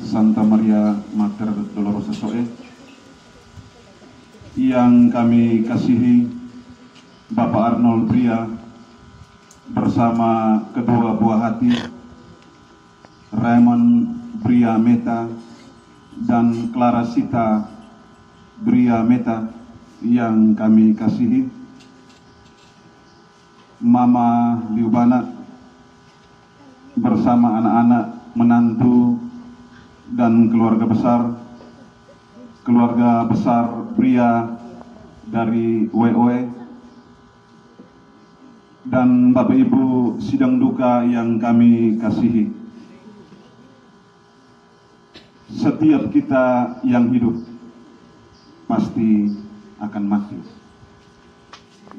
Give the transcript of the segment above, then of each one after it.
Santa Maria Mater Dolorosa Zoe, yang kami kasihi Bapak Arnold Bria bersama kedua buah hati Raymond Bria Meta dan Clara Sita Bria Meta, yang kami kasihi Mama Liubana bersama anak-anak, menantu, dan keluarga besar Bria dari WOE, dan Bapak Ibu sidang duka yang kami kasihi. Setiap kita yang hidup pasti akan mati,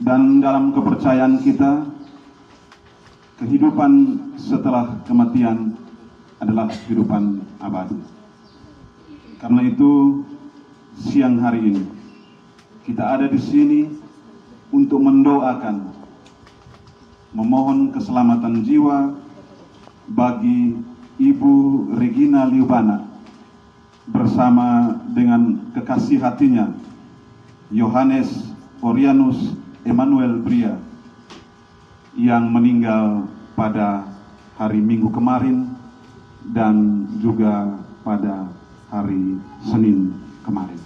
dan dalam kepercayaan kita, kehidupan setelah kematian adalah kehidupan abadi. Karena itu, siang hari ini kita ada di sini untuk mendoakan, memohon keselamatan jiwa bagi Ibu Regina Liubana bersama dengan kekasih hatinya Yohanes Orianus Emmanuel Bria yang meninggal pada hari Minggu kemarin dan juga pada hari Senin kemarin.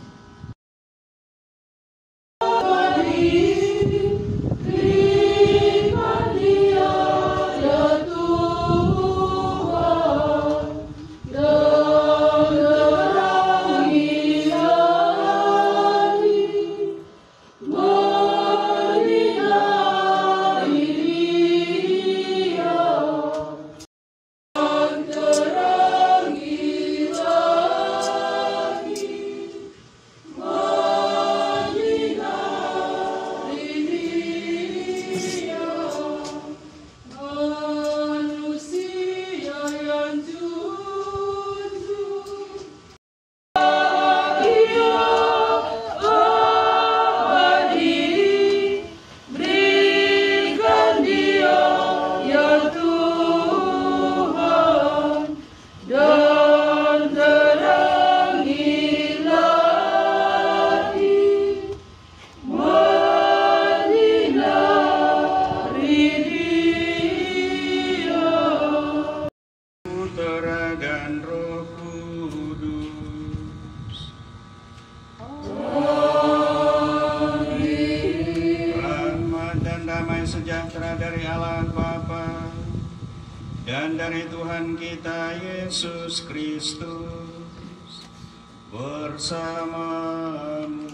Sejahtera dari Allah Bapa dan dari Tuhan kita Yesus Kristus bersamamu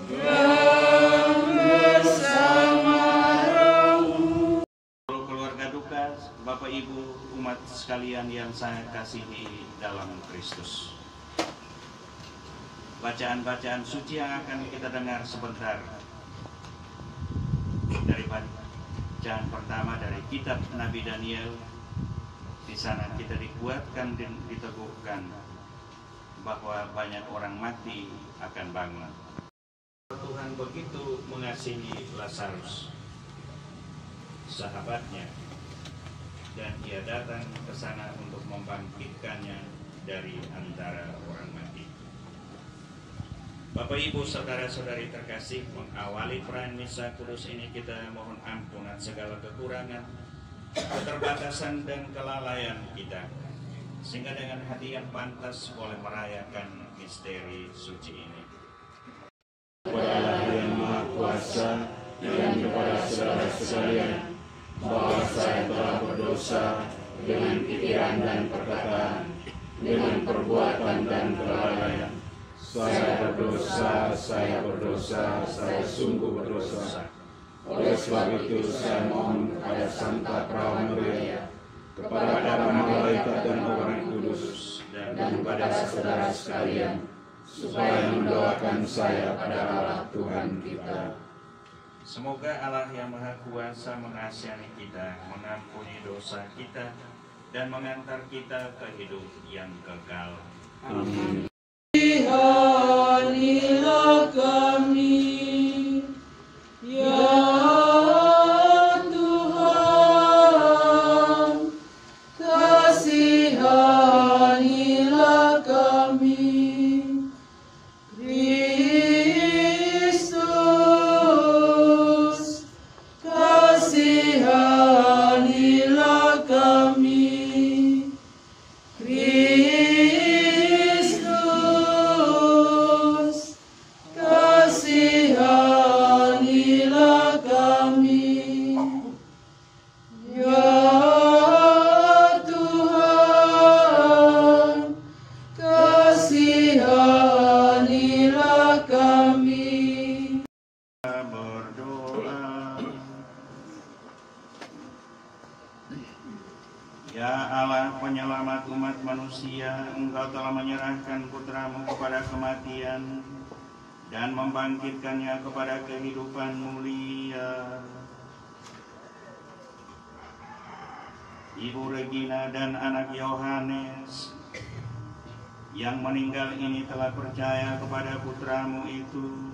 dan bersama rohmu. Keluarga duka, Bapak Ibu, umat sekalian yang saya kasihi dalam Kristus, bacaan-bacaan suci yang akan kita dengar sebentar dari bacaan pertama dari kitab Nabi Daniel. Di sana kita dikuatkan dan diteguhkan bahwa banyak orang mati akan bangun. Tuhan begitu mengasihi Lazarus, sahabatnya, dan ia datang ke sana untuk membangkitkannya dari antara orang mati. Bapak Ibu saudara-saudari terkasih, mengawali perayaan misa kudus ini kita mohon ampunan segala kekurangan, keterbatasan dan kelalaian kita, sehingga dengan hati yang pantas boleh merayakan misteri suci ini. Kepada Allah yang Maha Kuasa dan kepada saudara sekalian, bahwa saya telah berdosa dengan pikiran dan perkataan, dengan perbuatan dan kelalaian. Saya berdosa, saya sungguh berdosa. Oleh sebab itu saya mohon kepada Santa Prawamulia, kepada para malaikat dan orang kudus, dan kepada saudara sekalian, supaya mendoakan saya pada Allah Tuhan kita. Semoga Allah yang Maha Kuasa mengasihi kita, mengampuni dosa kita, dan mengantar kita ke hidup yang kekal. Amin. Kasihanilah kami, ya Tuhan, kasihanilah Ya Allah penyelamat umat manusia, Engkau telah menyerahkan putramu kepada kematian dan membangkitkannya kepada kehidupan mulia. Ibu Regina dan anak Yohanes yang meninggal ini telah percaya kepada putramu itu.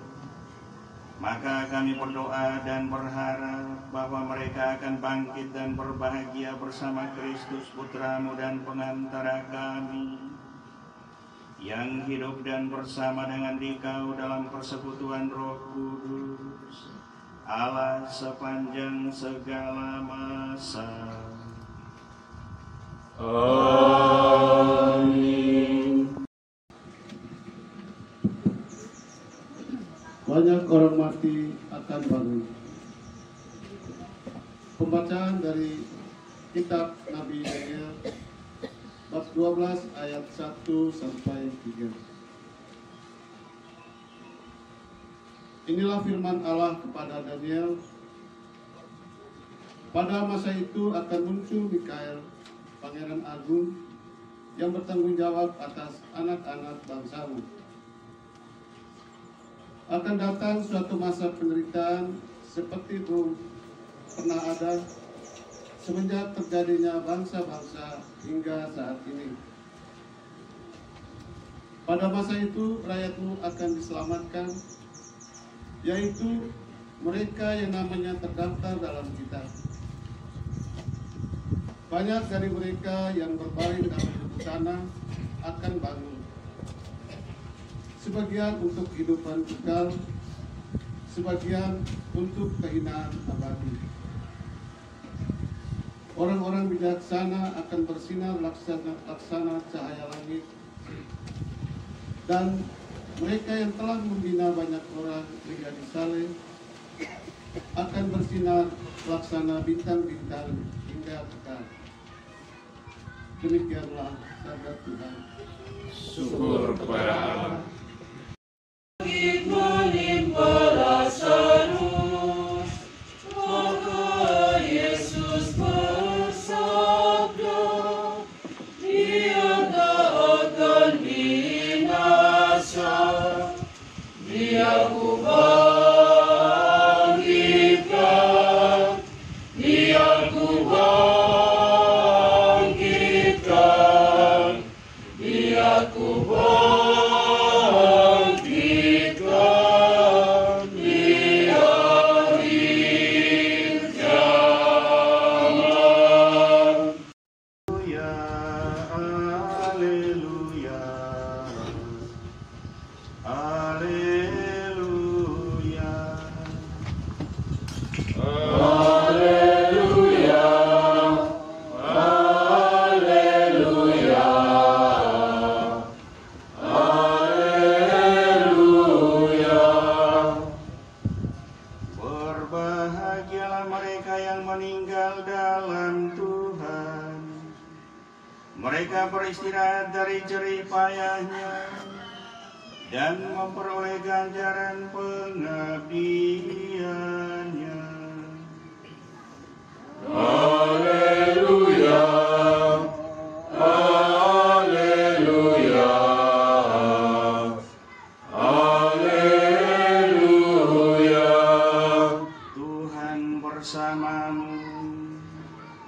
Maka kami berdoa dan berharap bahwa mereka akan bangkit dan berbahagia bersama Kristus putramu dan pengantara kami, yang hidup dan bersama dengan Dikau dalam persekutuan Roh Kudus, Allah sepanjang segala masa. Amin. Banyak orang mati akan bangun. Pembacaan dari kitab Nabi Daniel bab 12 ayat 1 sampai 3. Inilah firman Allah kepada Daniel. Pada masa itu akan muncul Mikael, pangeran agung, yang bertanggung jawab atas anak-anak bangsamu. Akan datang suatu masa penderitaan seperti belum pernah ada semenjak terjadinya bangsa-bangsa hingga saat ini. Pada masa itu rakyatmu akan diselamatkan, yaitu mereka yang namanya terdaftar dalam kitab. Banyak dari mereka yang berbaring dalam sana akan bangun. Sebagian untuk kehidupan kekal, sebagian untuk kehinaan abadi. Orang-orang bijaksana akan bersinar laksana cahaya langit, dan mereka yang telah membina banyak orang menjadi saleh akan bersinar laksana bintang-bintang hingga kekal. Demikianlah sabda Tuhan. Syukur kepada Allah. Menimpa Lazarus, maka Yesus bersabda, Dia tak akan binasa, Dia kubangkitkan, Dia kubangkitkan, Dia kubangkitkan. Mereka beristirahat dari jerih payahnya dan memperoleh ganjaran pengabdiannya. Haleluya, haleluya, haleluya. Tuhan bersamamu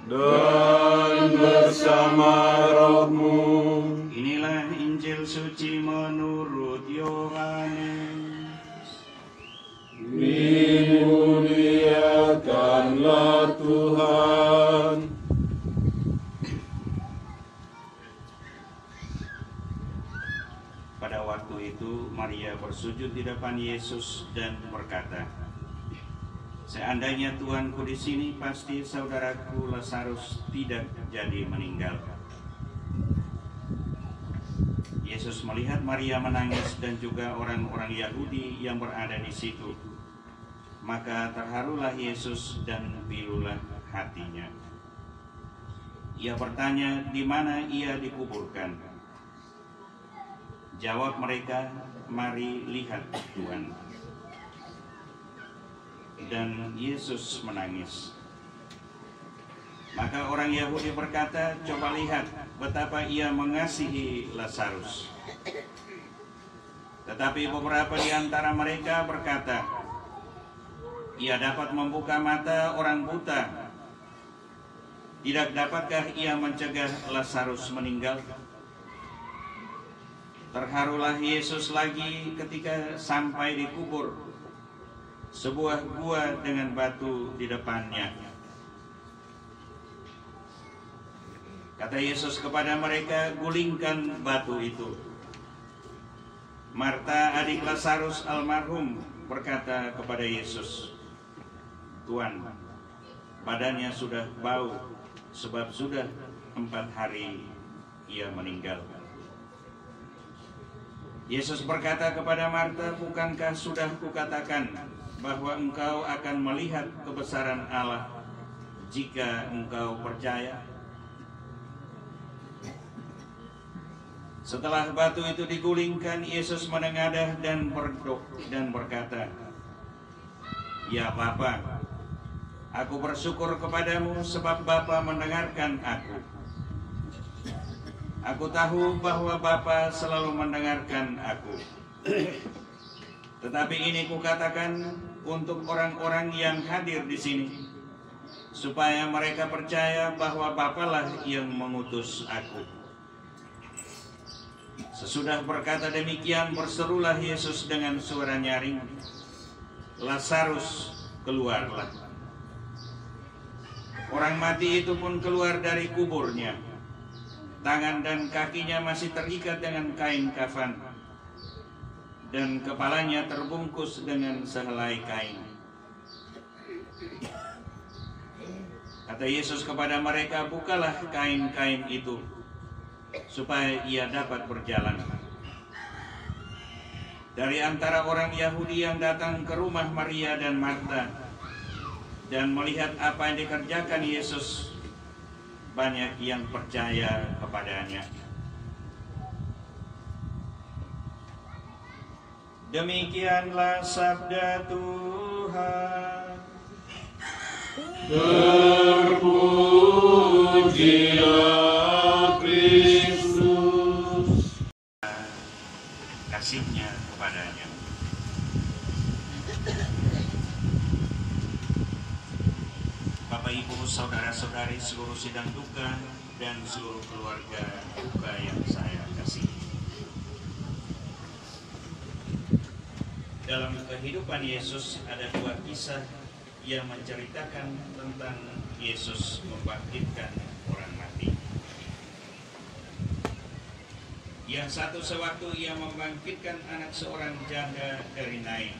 dan bersama rohmu. Inilah Injil suci menurut Yohanes. Dimuliakanlah Tuhan. Pada waktu itu Maria bersujud di depan Yesus dan berkata, "Seandainya Tuanku di sini, pasti saudaraku Lazarus tidak jadi meninggal." Yesus melihat Maria menangis dan juga orang-orang Yahudi yang berada di situ. Maka terharulah Yesus dan pilulah hatinya. Ia bertanya, "Di mana ia dikuburkan?" Jawab mereka, "Mari lihat Tuhan." Dan Yesus menangis. Maka orang Yahudi berkata, coba lihat betapa ia mengasihi Lazarus. Tetapi beberapa di antara mereka berkata, ia dapat membuka mata orang buta. Tidak dapatkah ia mencegah Lazarus meninggal? Terharulah Yesus lagi ketika sampai di kubur, sebuah gua dengan batu di depannya. Kata Yesus kepada mereka, gulingkan batu itu. Marta, adik Lazarus almarhum, berkata kepada Yesus, Tuan, badannya sudah bau, sebab sudah 4 hari ia meninggal. Yesus berkata kepada Marta, bukankah sudah kukatakan bahwa engkau akan melihat kebesaran Allah jika engkau percaya? Setelah batu itu digulingkan, Yesus menengadah dan berkata, ya Bapa, aku bersyukur kepadamu sebab Bapa mendengarkan aku. Aku tahu bahwa Bapa selalu mendengarkan aku. Tetapi ini kukatakan untuk orang-orang yang hadir di sini, supaya mereka percaya bahwa Bapalah yang mengutus aku. Sesudah berkata demikian, berserulah Yesus dengan suara nyaring, Lazarus, keluarlah. Orang mati itu pun keluar dari kuburnya. Tangan dan kakinya masih terikat dengan kain kafan, dan kepalanya terbungkus dengan sehelai kain. Kata Yesus kepada mereka, bukalah kain-kain itu, supaya ia dapat berjalan. Dari antara orang Yahudi yang datang ke rumah Maria dan Marta dan melihat apa yang dikerjakan Yesus, banyak yang percaya kepadanya. Demikianlah sabda Tuhan. Terpujilah Kristus. Kasihnya kepadanya. Bapak, Ibu, saudara-saudari, seluruh sidang duka dan seluruh keluarga duka yang saya kasihi. Dalam kehidupan Yesus ada 2 kisah yang menceritakan tentang Yesus membangkitkan orang mati. Yang satu sewaktu ia membangkitkan anak seorang janda dari Nain,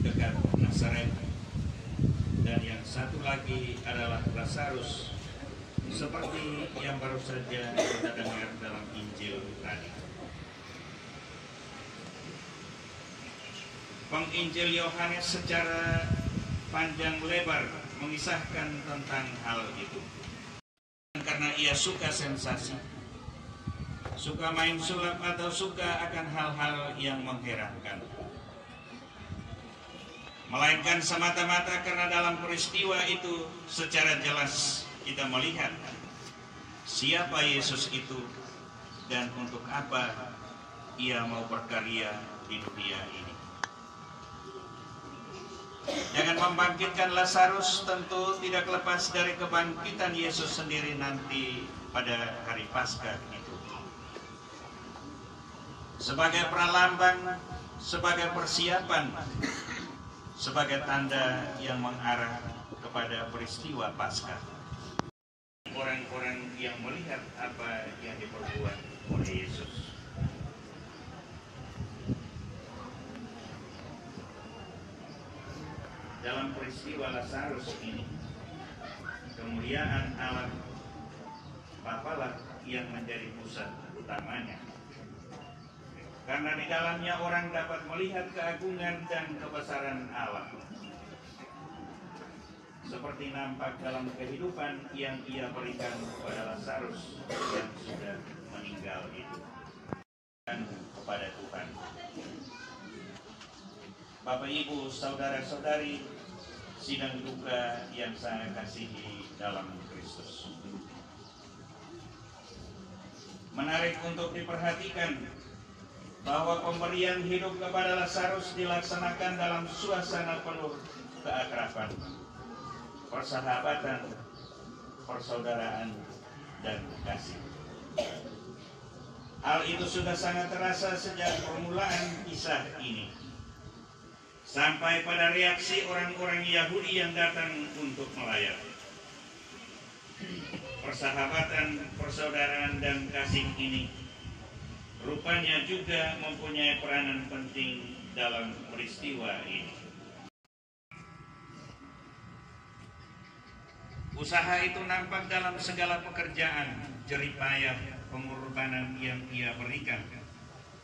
dekat Nazaret. Dan yang satu lagi adalah Lazarus, seperti yang baru saja kita dengar dalam Injil tadi. Penginjil Yohanes secara panjang lebar mengisahkan tentang hal itu. Karena ia suka sensasi, suka main sulap atau suka akan hal-hal yang mengherankan. Melainkan semata-mata karena dalam peristiwa itu secara jelas kita melihat siapa Yesus itu dan untuk apa ia mau berkarya di dunia ini. Jangan membangkitkan Lazarus tentu tidak lepas dari kebangkitan Yesus sendiri nanti pada hari Paskah itu. Sebagai pralambang, sebagai persiapan, sebagai tanda yang mengarah kepada peristiwa Paskah. Orang-orang yang melihat apa yang diperbuat oleh Yesus. Dalam peristiwa Lazarus ini, kemuliaan Allah Bapalah yang menjadi pusat utamanya. Karena di dalamnya orang dapat melihat keagungan dan kebesaran Allah, seperti nampak dalam kehidupan yang ia berikan kepada Lazarus yang sudah meninggal itu, dan kepada Tuhan. Bapak, Ibu, saudara-saudari, sidang duka yang saya kasihi dalam Kristus. Menarik untuk diperhatikan bahwa pemberian hidup kepada Lazarus dilaksanakan dalam suasana penuh keakraban, persahabatan, persaudaraan, dan kasih. Hal itu sudah sangat terasa sejak permulaan kisah ini, sampai pada reaksi orang-orang Yahudi yang datang untuk melayat. Persahabatan, persaudaraan, dan kasih ini rupanya juga mempunyai peranan penting dalam peristiwa ini. Usaha itu nampak dalam segala pekerjaan, jeripayah, pengorbanan yang ia berikan,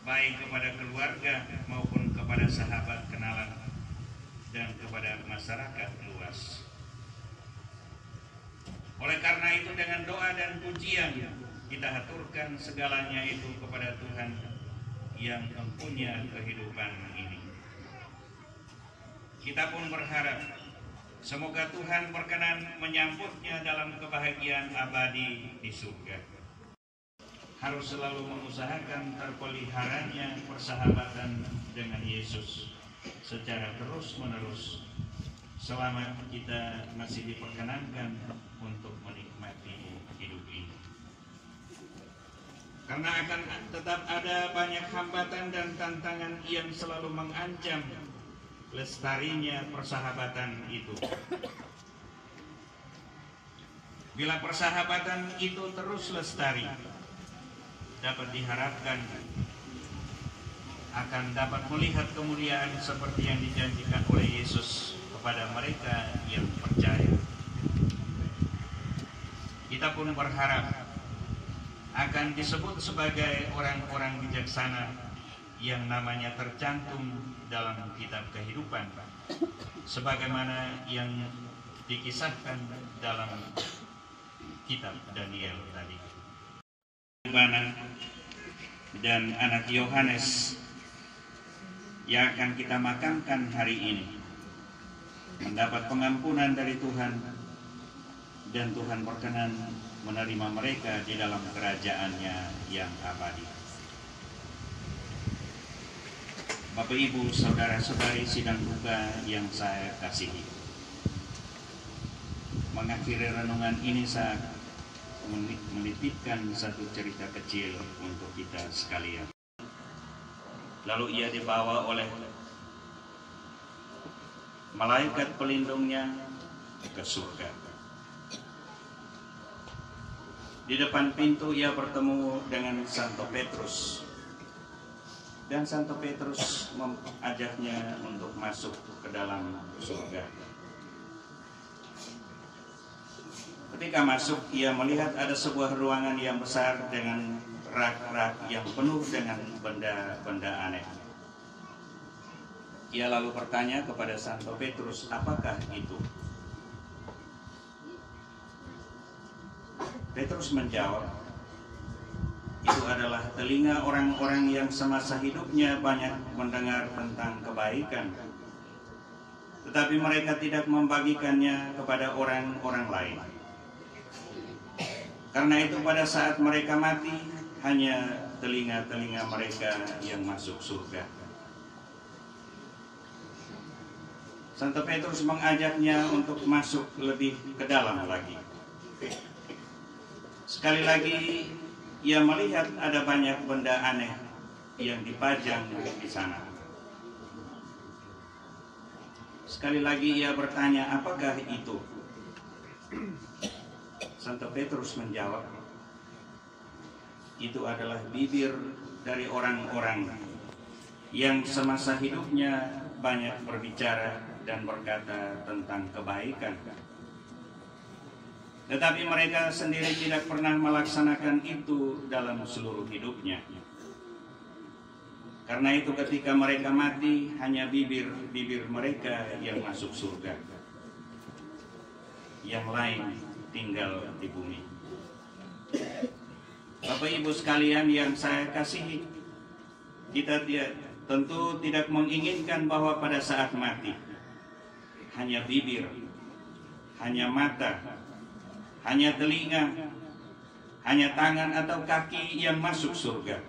baik kepada keluarga maupun kepada sahabat kenalan dan kepada masyarakat luas. Oleh karena itu, dengan doa dan pujian kita haturkan segalanya itu kepada Tuhan yang mempunyai kehidupan ini. Kita pun berharap semoga Tuhan berkenan menyambutnya dalam kebahagiaan abadi di surga. Harus selalu mengusahakan terpeliharanya persahabatan dengan Yesus secara terus-menerus selama kita masih diperkenankan untuk menikmati hidup ini. Karena akan tetap ada banyak hambatan dan tantangan yang selalu mengancam lestarinya persahabatan itu. Bila persahabatan itu terus lestari, dapat diharapkan akan dapat melihat kemuliaan seperti yang dijanjikan oleh Yesus kepada mereka yang percaya. Kita pun berharap akan disebut sebagai orang-orang bijaksana yang namanya tercantum dalam kitab kehidupan, sebagaimana yang dikisahkan dalam kitab Daniel tadi. Dan anak Yohanes yang akan kita makamkan hari ini mendapat pengampunan dari Tuhan, dan Tuhan berkenan menerima mereka di dalam kerajaan-Nya yang abadi. Bapak, Ibu, saudara-saudari sidang duka yang saya kasihi, mengakhiri renungan ini saya menitipkan satu cerita kecil untuk kita sekalian. Lalu ia dibawa oleh malaikat pelindungnya ke surga. Di depan pintu ia bertemu dengan Santo Petrus, dan Santo Petrus mengajaknya untuk masuk ke dalam surga. Ketika masuk, ia melihat ada sebuah ruangan yang besar dengan rak-rak yang penuh dengan benda-benda aneh. Ia lalu bertanya kepada Santo Petrus, apakah itu? Petrus menjawab, itu adalah telinga orang-orang yang semasa hidupnya banyak mendengar tentang kebaikan, tetapi mereka tidak membagikannya kepada orang-orang lain. Karena itu pada saat mereka mati, hanya telinga-telinga mereka yang masuk surga. Santo Petrus mengajaknya untuk masuk lebih ke dalam lagi. Sekali lagi ia melihat ada banyak benda aneh yang dipajang di sana. Sekali lagi ia bertanya, apakah itu? Santo Petrus menjawab, itu adalah bibir dari orang-orang yang semasa hidupnya banyak berbicara dan berkata tentang kebaikan, tetapi mereka sendiri tidak pernah melaksanakan itu dalam seluruh hidupnya. Karena itu ketika mereka mati, hanya bibir-bibir mereka yang masuk surga, yang lain tinggal di bumi. Bapak Ibu sekalian yang saya kasihi, kita tentu tidak menginginkan bahwa pada saat mati hanya bibir, hanya mata, hanya telinga, hanya tangan atau kaki yang masuk surga.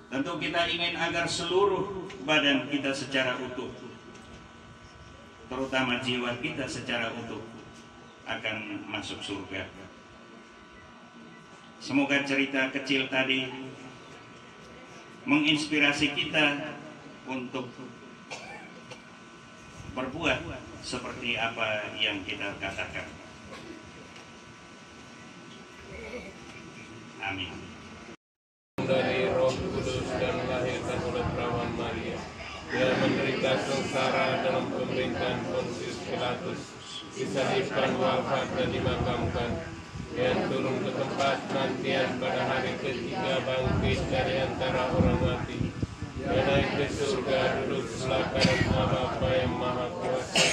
Tentu kita ingin agar seluruh badan kita secara utuh, terutama jiwa kita secara utuh, akan masuk surga. Semoga cerita kecil tadi menginspirasi kita untuk berbuat seperti apa yang kita katakan. Amin. Dari Roh Kudus dan lahirkan oleh perawan Maria. Dia menderita sengsara dalam pemerintahan Pontius Pilatus, disalibkan, wafat dan dimakamkan. Dia turun ke tempat nantian pada hari ketiga, bangkit dari antara orang mati. Dia naik ke surga, duduk sebelah kanan Allah Bapa yang Maha Kuasa.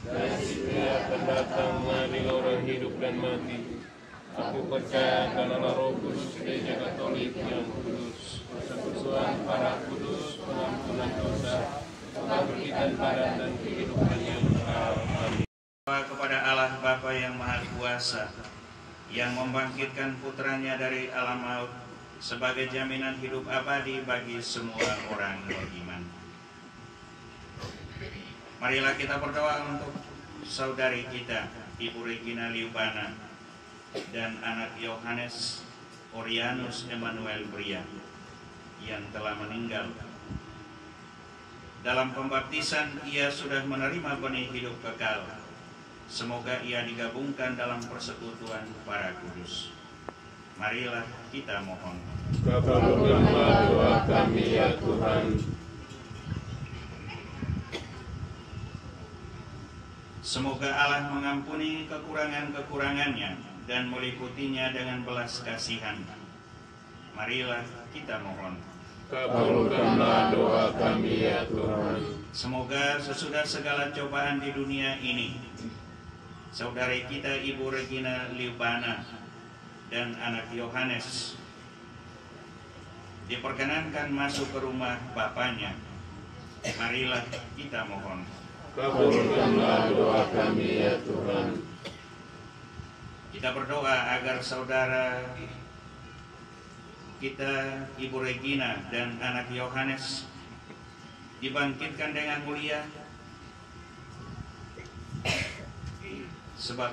Dan dia akan datang mengadili orang hidup dan mati. Aku percaya karena Roh Kudus, Gereja Katolik yang kudus, persekutuan para kudus, pengampunan dosa, kebangkitan badan dan kehidupan yang kekal. Amin. Kepada Allah Bapa yang Maha Kuasa, yang membangkitkan putranya dari alam maut sebagai jaminan hidup abadi bagi semua orang beriman. Marilah kita berdoa untuk saudari kita, Ibu Regina Liubana, dan anak Yohanes Orianus Emmanuel Bria yang telah meninggal. Dalam pembaptisan ia sudah menerima benih hidup kekal. Semoga ia digabungkan dalam persekutuan para kudus. Marilah kita mohon. Kabulkanlah doa kami ya Tuhan. Semoga Allah mengampuni kekurangan-kekurangannya dan meliputinya dengan belas kasihan. Marilah kita mohon. Kabulkanlah doa kami ya Tuhan. Semoga sesudah segala cobaan di dunia ini, saudari kita Ibu Regina Liubana dan anak Yohanes diperkenankan masuk ke rumah Bapaknya. Marilah kita mohon. Kabulkanlah doa kami ya Tuhan. Kita berdoa agar saudara kita Ibu Regina dan anak Yohanes dibangkitkan dengan mulia, sebab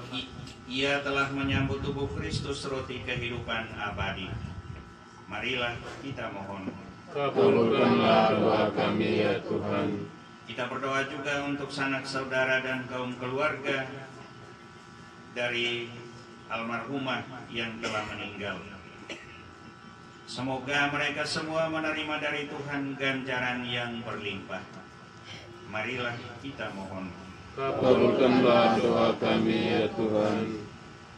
ia telah menyambut tubuh Kristus, roti kehidupan abadi. Marilah kita mohon. Kabulkanlah doa kami ya Tuhan. Kita berdoa juga untuk sanak saudara dan kaum keluarga dari almarhumah yang telah meninggal. Semoga mereka semua menerima dari Tuhan ganjaran yang berlimpah. Marilah kita mohon. Kabulkanlah doa kami ya Tuhan.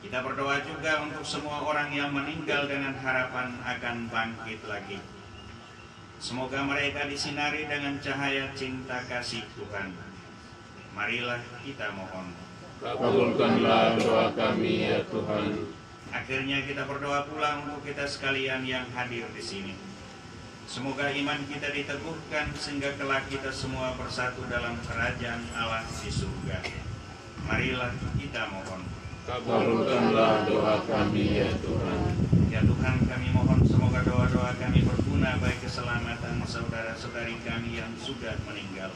Kita berdoa juga untuk semua orang yang meninggal dengan harapan akan bangkit lagi. Semoga mereka disinari dengan cahaya cinta kasih Tuhan. Marilah kita mohon. Kabulkanlah doa kami ya Tuhan. Akhirnya kita berdoa pula untuk kita sekalian yang hadir di sini. Semoga iman kita diteguhkan sehingga kelak kita semua bersatu dalam kerajaan Allah di surga. Marilah kita mohon. Kabulkanlah doa kami ya Tuhan. Ya Tuhan, kami mohon semoga doa-doa kami berguna bagi keselamatan saudara-saudari kami yang sudah meninggal.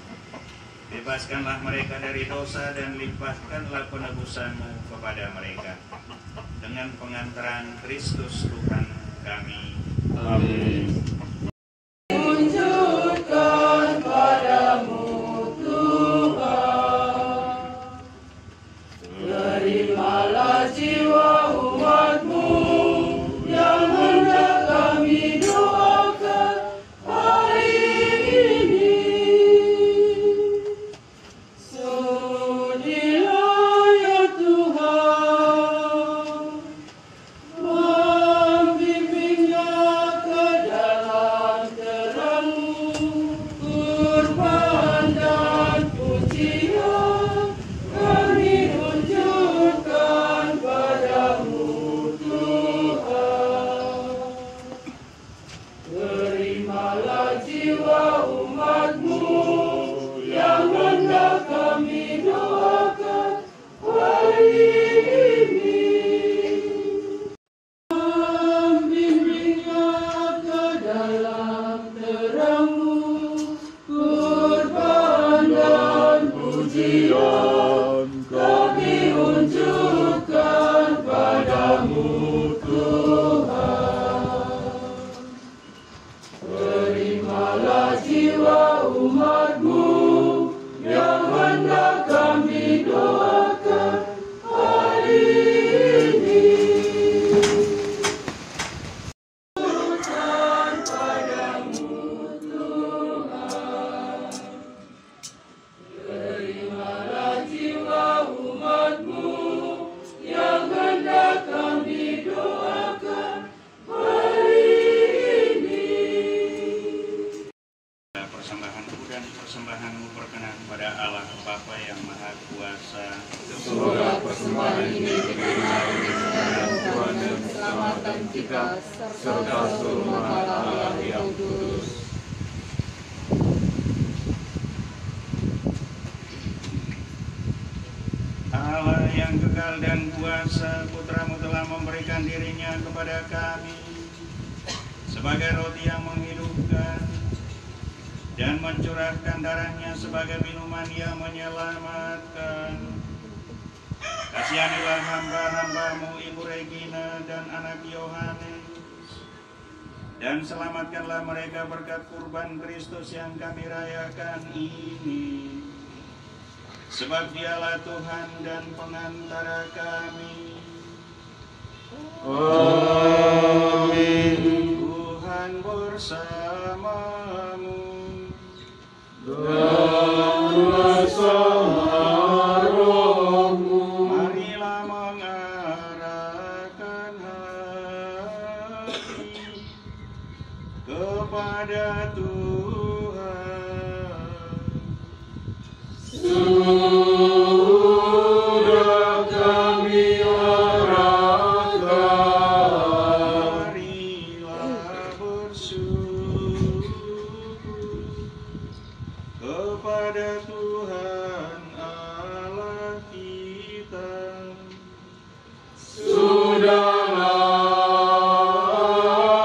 Bebaskanlah mereka dari dosa dan limpahkanlah penebusan-Mu kepada mereka. Dengan pengantaran Kristus Tuhan kami. Amin. Tunjukkan padamu Tuhan, terimalah jiwa umat-Mu yang hendak kami doakan hari ini. Sudilah ya Tuhan, membimbingnya ke dalam Terimalah jiwa umat-Mu yang hendak kami doakan hari ini. Urusan padamu Tuhan. Terimalah jiwa umat-Mu yang hendak kami doakan hari ini. Persembahanku dan persembahanmu berkenan pada Allah Bapa yang Maha Kuasa. Semoga persembahan ini berkenan kepada Tuhan dan keselamatan kita, serta seluruh umat Allah yang kudus. Allah yang kekal dan kuasa, Putra-Mu telah memberikan dirinya kepada kami sebagai roti yang menghidupkan dan mencurahkan darahnya sebagai minuman yang menyelamatkan. Kasihanilah hamba-hamba-Mu Ibu Regina dan anak Yohanes, dan selamatkanlah mereka berkat kurban Kristus yang kami rayakan ini. Sebab Dialah Tuhan dan pengantara kami. Amin. Tuhan bersamamu. Dan bersama rohmu. Marilah mengarahkan hati kepada Tuhan. Sudah kami arahkan. Marilah bersyukur kepada Tuhan Allah kita. Sudah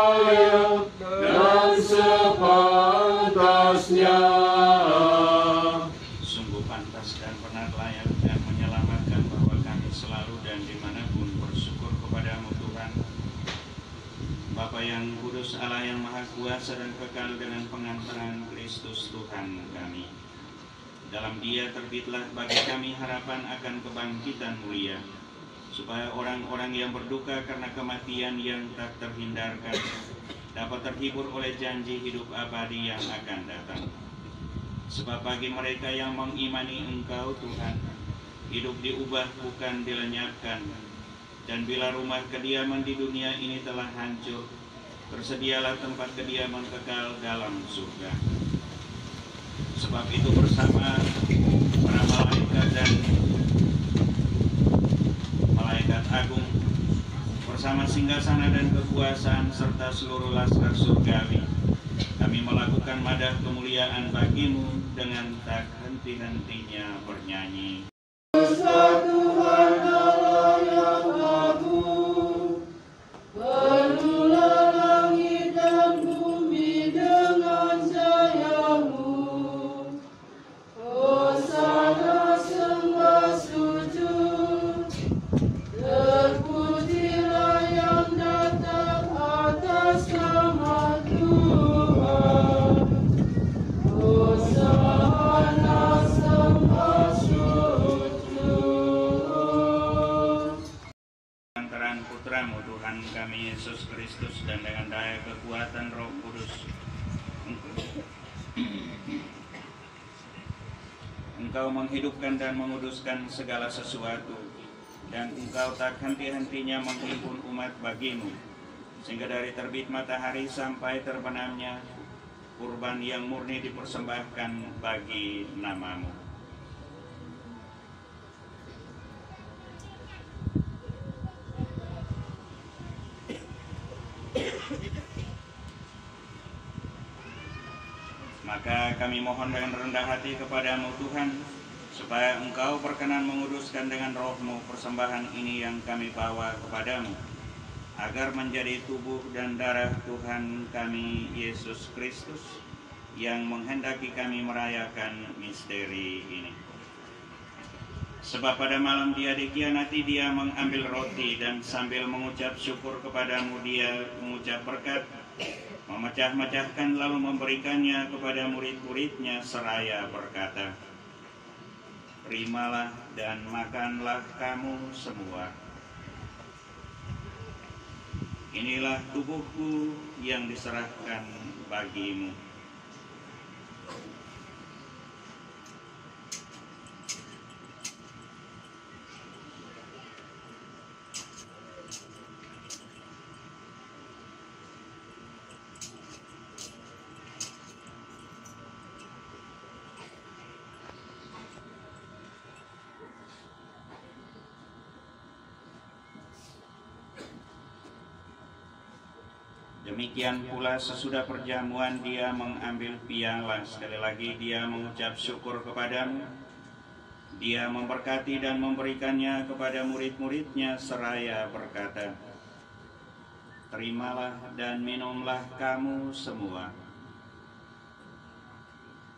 layak dan sepantasnya. Sungguh pantas dan benar layak dan menyelamatkan bahwa kami selalu dan dimanapun bersyukur kepadamu Tuhan, Bapa yang kudus, Allah yang maha kuasa dan kekal, dengan pengantaran Kristus Tuhan kami. Dalam Dia terbitlah bagi kami harapan akan kebangkitan mulia, supaya orang-orang yang berduka karena kematian yang tak terhindarkan dapat terhibur oleh janji hidup abadi yang akan datang. Sebab bagi mereka yang mengimani Engkau Tuhan, hidup diubah bukan dilenyapkan. Dan bila rumah kediaman di dunia ini telah hancur, bersedialah tempat kediaman kekal dalam surga. Sebab itu bersama para malaikat dan malaikat agung, bersama singgasana dan kekuasaan serta seluruh laskar surgawi, kami melakukan madah kemuliaan bagi-Mu dengan tak henti-hentinya bernyanyi. Tuhan Allah yang agung, penuhlah langit dan bumi dengan cahaya-Mu. Hosana sembah sujud, terpujilah yang datang atas nama Tuhan. Hosana sembah sujud. Antara Putra-Mu Tuhan kami Yesus Kristus, dan dengan daya kekuatan Roh Kudus, Engkau menghidupkan dan menguduskan segala sesuatu, dan Engkau tak henti-hentinya menghimpun umat bagi-Mu, sehingga dari terbit matahari sampai terbenamnya kurban yang murni dipersembahkan bagi nama-Mu. Maka kami mohon dengan rendah hati kepadamu Tuhan, supaya Engkau berkenan menguduskan dengan Roh-Mu persembahan ini yang kami bawa kepadamu, agar menjadi tubuh dan darah Tuhan kami Yesus Kristus, yang menghendaki kami merayakan misteri ini. Sebab pada malam dia dikhianati, dia mengambil roti dan sambil mengucap syukur kepadamu dia mengucap berkat, memecah-mecahkan lalu memberikannya kepada murid-muridnya seraya berkata, terimalah dan makanlah kamu semua. Inilah tubuhku yang diserahkan bagimu. Demikian pula sesudah perjamuan dia mengambil piala, sekali lagi dia mengucap syukur kepadamu. Dia memberkati dan memberikannya kepada murid-muridnya seraya berkata, terimalah dan minumlah kamu semua.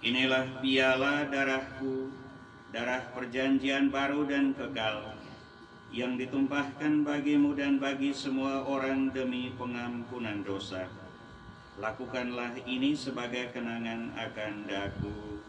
Inilah piala darahku, darah perjanjian baru dan kekal, yang ditumpahkan bagimu dan bagi semua orang demi pengampunan dosa. Lakukanlah ini sebagai kenangan akan daku.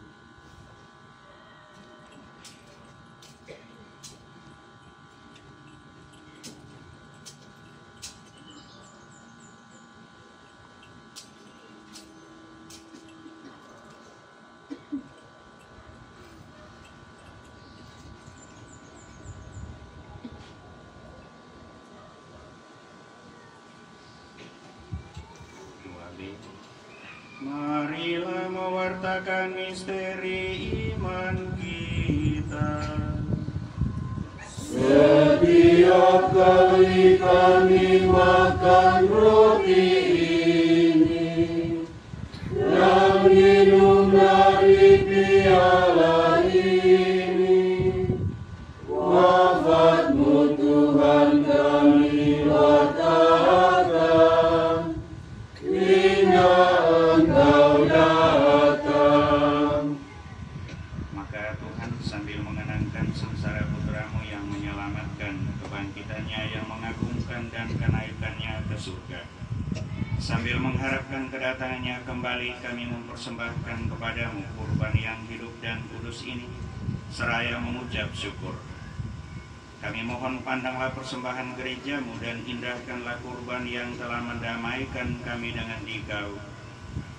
Marilah mewartakan misteri iman kita. Setiap kali kami makan roti ini dan minum dari piala ini, wafat-Mu Tuhan kami wartakan hingga Engkau datang. Maka Tuhan sambil mengenangkan sengsara putra-Mu yang menyelamatkan, kebangkitannya yang mengagumkan dan kenaikannya ke surga, sambil mengharapkan kedatangannya kembali, kami mempersembahkan kepadamu kurban yang hidup dan kudus ini seraya mengucap syukur. Kami mohon pandanglah persembahan gereja-Mu dan indahkanlah kurban yang telah mendamaikan kami dengan Dikau.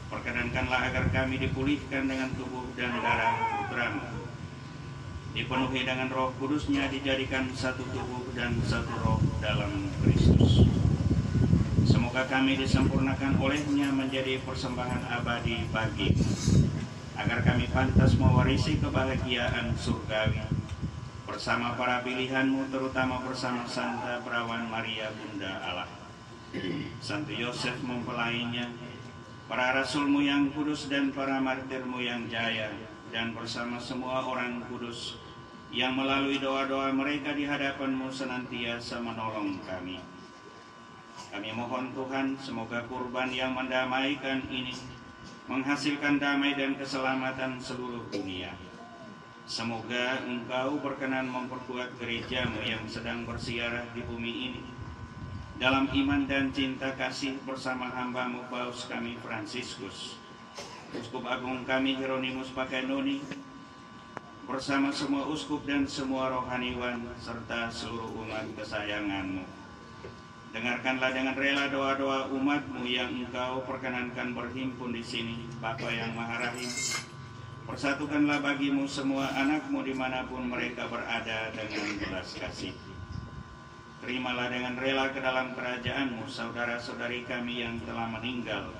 Perkenankanlah agar kami dipulihkan dengan tubuh dan darah putra-Mu, dipenuhi dengan Roh Kudus-Nya, dijadikan satu tubuh dan satu roh dalam Kristus. Semoga kami disempurnakan oleh-Nya menjadi persembahan abadi bagi-Mu, agar kami pantas mewarisi kebahagiaan surgawi bersama para pilihan-Mu, terutama bersama Santa Perawan Maria Bunda Allah, Santo Yosef mempelainya, para rasul-Mu yang kudus dan para martir-Mu yang jaya, dan bersama semua orang kudus yang melalui doa-doa mereka di hadapan-Mu senantiasa menolong kami. Kami mohon Tuhan, semoga kurban yang mendamaikan ini menghasilkan damai dan keselamatan seluruh dunia. Semoga Engkau berkenan memperkuat gereja-Mu yang sedang bersiarah di bumi ini dalam iman dan cinta kasih bersama hamba-Mu Paus kami Fransiskus, Uskup Agung kami Hieronymus Pakenoni, bersama semua uskup dan semua rohaniwan serta seluruh umat kesayangan-Mu. Dengarkanlah dengan rela doa-doa umat-Mu yang Engkau perkenankan berhimpun di sini, Bapa yang Maha Rahim. Persatukanlah bagi-Mu semua anak-Mu dimanapun mereka berada dengan belas kasih. Terimalah dengan rela ke dalam kerajaan-Mu saudara-saudari kami yang telah meninggal,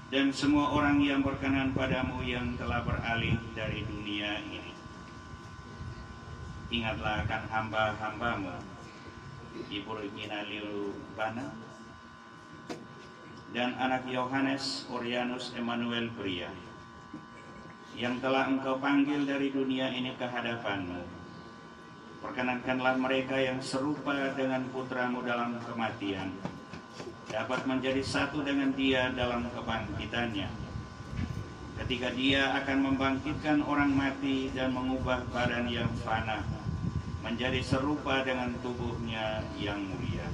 dan semua orang yang berkenan pada-Mu yang telah beralih dari dunia ini. Ingatlah akan hamba-hamba-Mu, Ibu Regina Lilubana dan anak Yohanes Orianus Emmanuel Pria, yang telah Engkau panggil dari dunia ini ke hadapan-Mu. Perkenankanlah mereka yang serupa dengan putra-Mu dalam kematian dapat menjadi satu dengan Dia dalam kebangkitannya, ketika Dia akan membangkitkan orang mati dan mengubah badan yang fana menjadi serupa dengan tubuhnya yang mulia.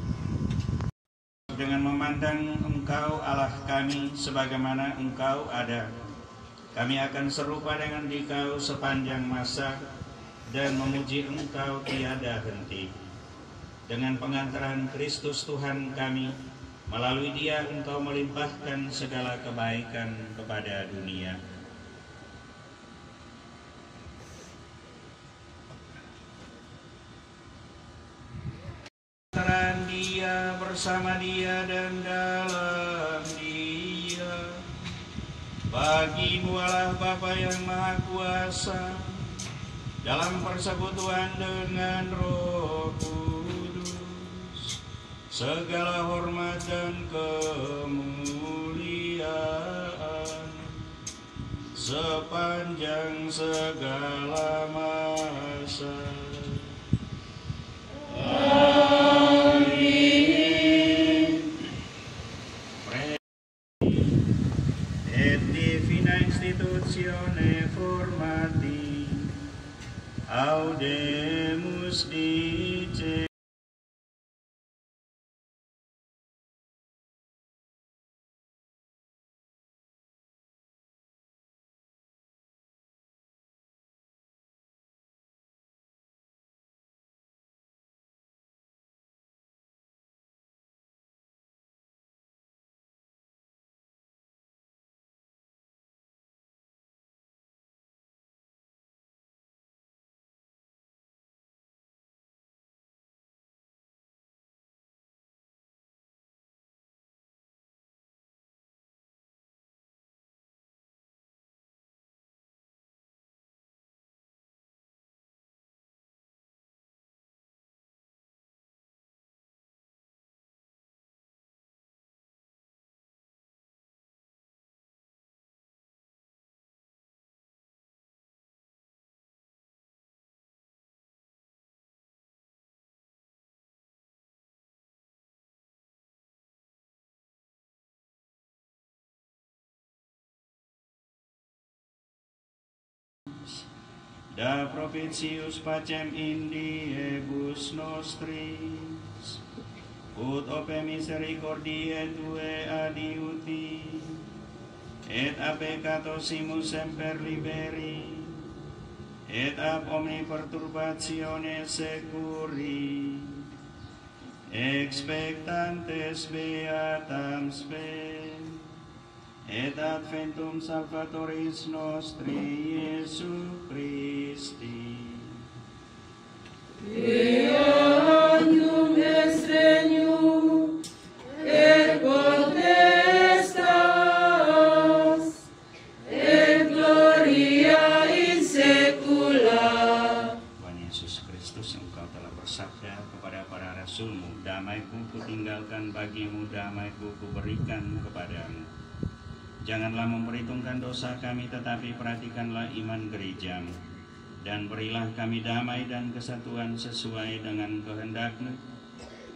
Dengan memandang Engkau Allah kami sebagaimana Engkau ada, kami akan serupa dengan Dikau sepanjang masa dan memuji Engkau tiada henti. Dengan pengantaran Kristus Tuhan kami, melalui Dia Engkau melimpahkan segala kebaikan kepada dunia. Antara Dia, bersama Dia, dan dalam Dia, bagi-Mu Allah Bapa yang Maha Kuasa, dalam persekutuan dengan Roh Kudus, segala hormat dan kemuliaan sepanjang segala masa. Et divina institutione formati audemus dice. Da propitius pacem indiebus nostris, ut ope misericordiae Tue adiuti, et a peccatosimus semper liberi, et ab omni perturbatione securi, expectantes beatam spe, et adventum Salvatoris nostri Iesu Christi. Eonium est regnum et potestas et gloria in saecula. Tuhan Yesus Kristus, Engkau telah bersabda kepada para rasul-Mu, damai-Ku kutinggalkan bagimu, damai-Ku kuberikan kepadamu. Janganlah memperhitungkan dosa kami, tetapi perhatikanlah iman gereja-Mu. Dan berilah kami damai dan kesatuan sesuai dengan kehendak-Mu,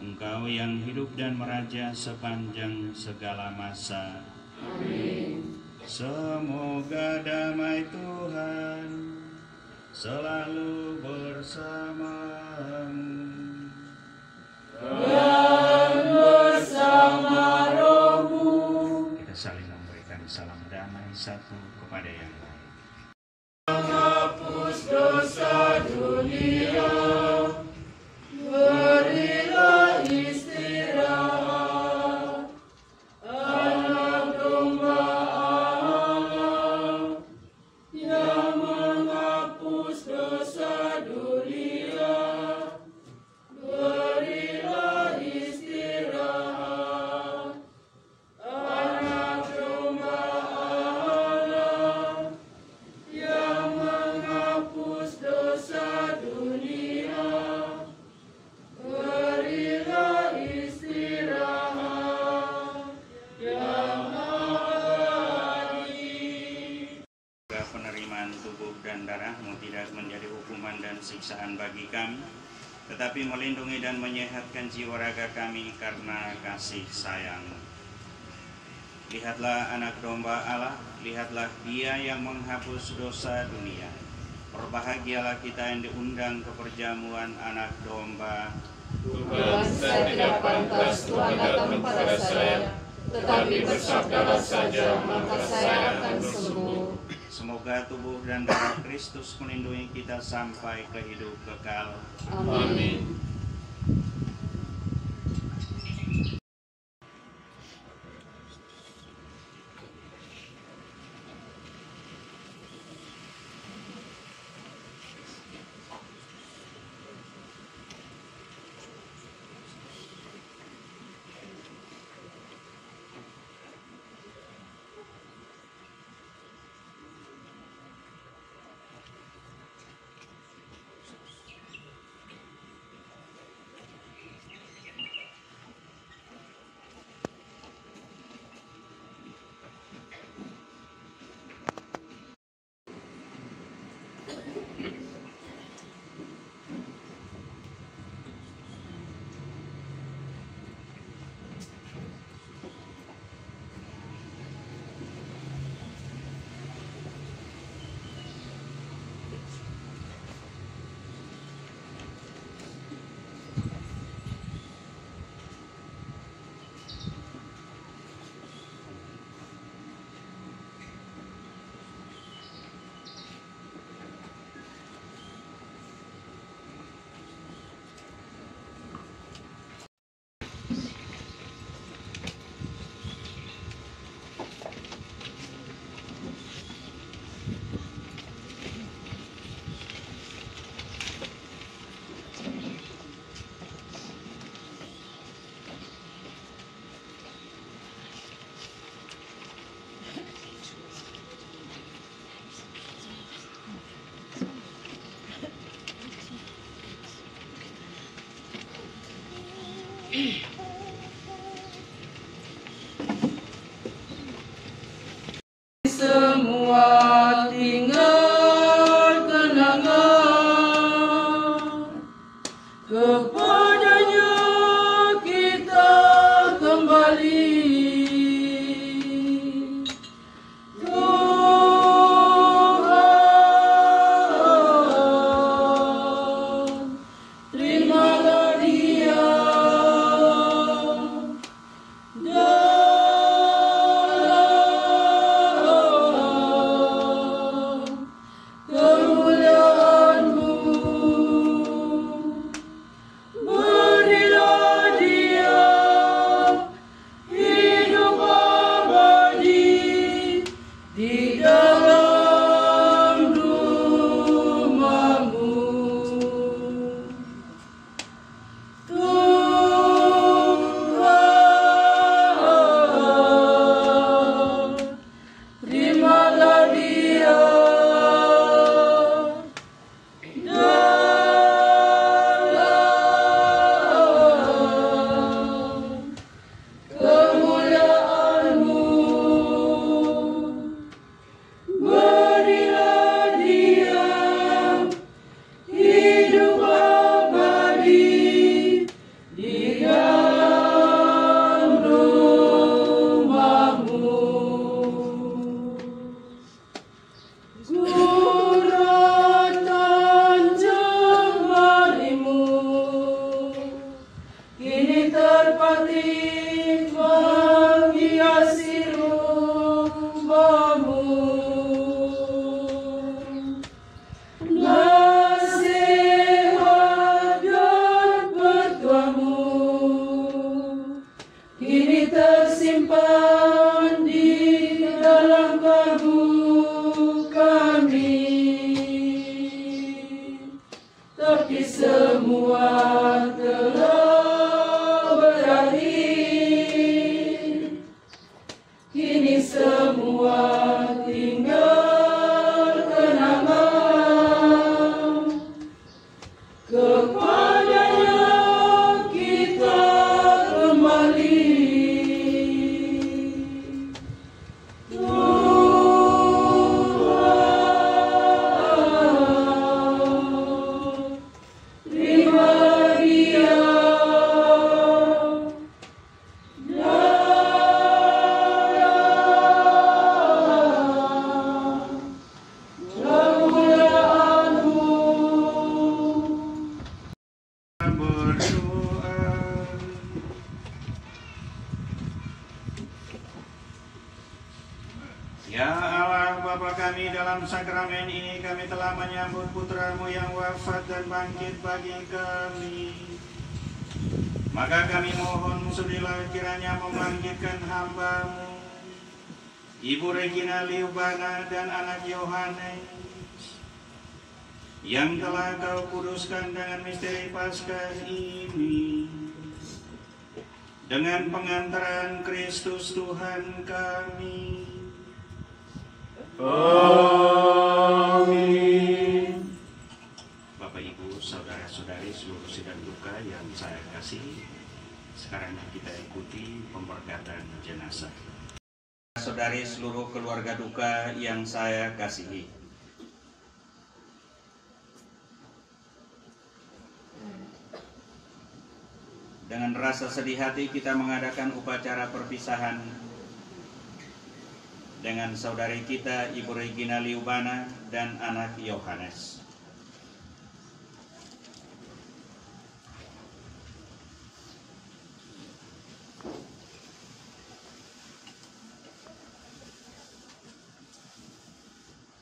Engkau yang hidup dan meraja sepanjang segala masa. Amin. Semoga damai Tuhan selalu bersamamu. Dan bersama rohmu. Kita saling memberikan salam damai satu kepada yang lain. Menghapus dosa dunia, berilah istirahat. Anak domba Allah yang menghapus dosa dunia, berilah istirahat. Anak domba Allah yang menghapus dosa dunia, berilah istirahat yang adil. Penerimaan tubuh dan darah-Mu tidak menjadi hukuman dan siksaan bagi kami, tetapi melindungi dan menyehatkan jiwa raga kami karena kasih sayang-Mu. Lihatlah anak domba Allah, lihatlah Dia yang menghapus dosa dunia. Berbahagialah kita yang diundang ke perjamuan anak domba. Tuhan, saya tidak pantas Tuhan datang kepada saya, tetapi bersabdalah saja, maka saya akan sembuh. Semoga tubuh dan darah Kristus melindungi kita sampai ke hidup kekal. Amin. Semua tinggal kenangan, kepadanya kita kembali. Tuhan, terimalah Dia kemuliaan-Mu. Berilah Dia hidup abadi di dalam rumah-Mu. Tuhan, terimalah Dia dalam kemuliaan-Mu. Berilah Dia hidup abadi di dalam rumah-Mu. Suratan jemarimu kini terpatik menghiasi rumah-Mu. Nasihat dan petua-Mu kini tersimpan di dalam kalbu kami. Tapi semua telah berakhir, kini semua tinggal kenangan, kepadanya kita kembali. Ya Allah, Bapa kami, dalam sakramen ini kami telah menyambut Putra-Mu yang wafat dan bangkit bagi kami. Maka kami mohon sudilah kiranya membangkitkan hamba-Mu, Ibu Regina Liubana dan anak Yohanes, yang telah Kau kuduskan dengan misteri Paskah ini, dengan pengantaran Kristus Tuhan kami. Amin. Bapak, Ibu, saudara-saudari seluruh sidang duka yang saya kasihi, sekarang kita ikuti pemberkatan jenazah. Saudari seluruh keluarga duka yang saya kasihi, dengan rasa sedih hati kita mengadakan upacara perpisahan dengan saudari kita Ibu Regina Liubana dan anak Yohanes.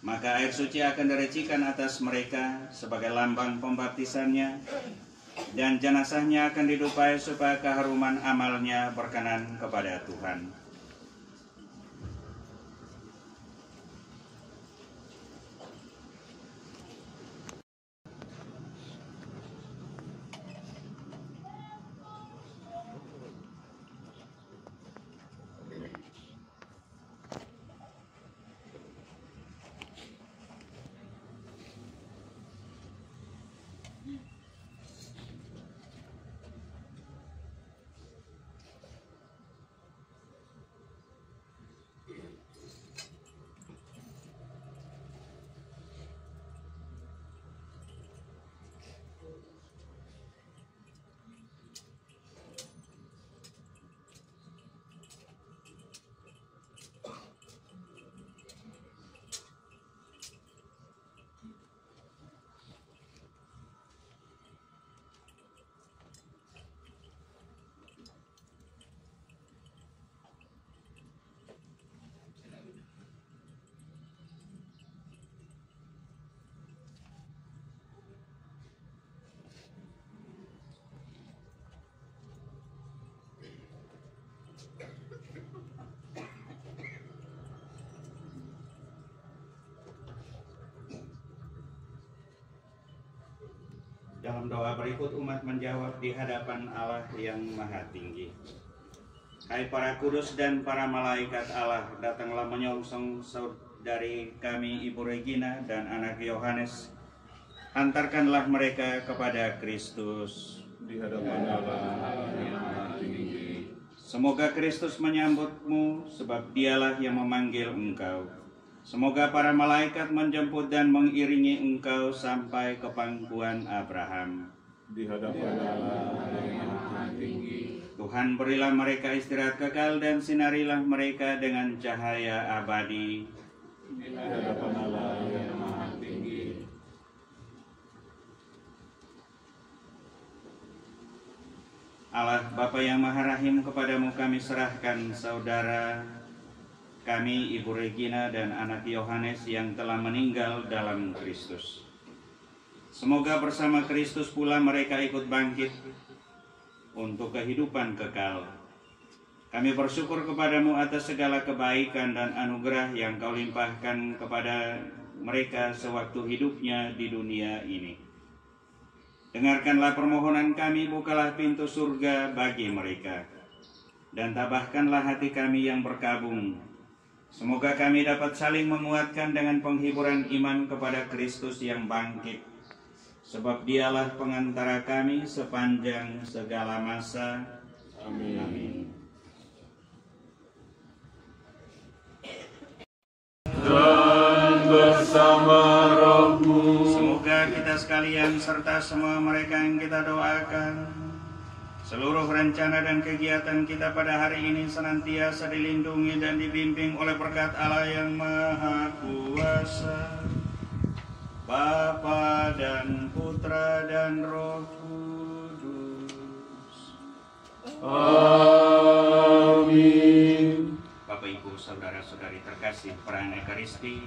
Maka air suci akan direcikan atas mereka sebagai lambang pembaptisannya, dan jenazahnya akan didupai supaya keharuman amalnya berkenan kepada Tuhan. Dalam doa berikut umat menjawab di hadapan Allah yang Maha Tinggi. Hai para kudus dan para malaikat Allah, datanglah menyongsong saudari kami Ibu Regina dan anak Yohanes. Antarkanlah mereka kepada Kristus. Di hadapan Allah yang Maha Tinggi. Semoga Kristus menyambutmu, sebab Dialah yang memanggil engkau. Semoga para malaikat menjemput dan mengiringi engkau sampai ke pangkuan Abraham. Di hadapan Allah yang Maha Tinggi. Tuhan, berilah mereka istirahat kekal dan sinarilah mereka dengan cahaya abadi. Di hadapan Allah yang Maha Tinggi. Allah Bapa yang Maha Rahim, kepadamu kami serahkan saudara kami Ibu Regina dan anak Yohanes yang telah meninggal dalam Kristus. Semoga bersama Kristus pula mereka ikut bangkit untuk kehidupan kekal. Kami bersyukur kepadamu atas segala kebaikan dan anugerah yang Kau limpahkan kepada mereka sewaktu hidupnya di dunia ini. Dengarkanlah permohonan kami, bukalah pintu surga bagi mereka, dan tabahkanlah hati kami yang berkabung. Semoga kami dapat saling menguatkan dengan penghiburan iman kepada Kristus yang bangkit, sebab Dialah pengantara kami sepanjang segala masa. Amin. Amin. Dan bersama rohmu. Semoga kita sekalian serta semua mereka yang kita doakan, seluruh rencana dan kegiatan kita pada hari ini senantiasa dilindungi dan dibimbing oleh berkat Allah yang Maha Kuasa, Bapa dan Putra dan Roh Kudus. Amin. Bapak, Ibu, saudara saudara-saudari terkasih perayaan Ekaristi,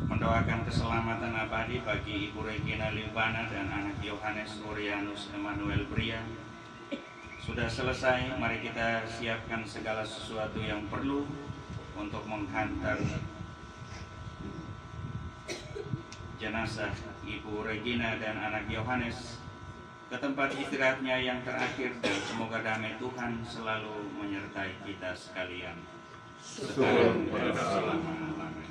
mendoakan keselamatan abadi bagi Ibu Regina Liubana dan anak Yohanes Urianus Emmanuel Bria. Sudah selesai, mari kita siapkan segala sesuatu yang perlu untuk menghantar jenazah Ibu Regina dan anak Yohanes ke tempat istirahatnya yang terakhir, dan semoga damai Tuhan selalu menyertai kita sekalian sekarang dan selama-lamanya.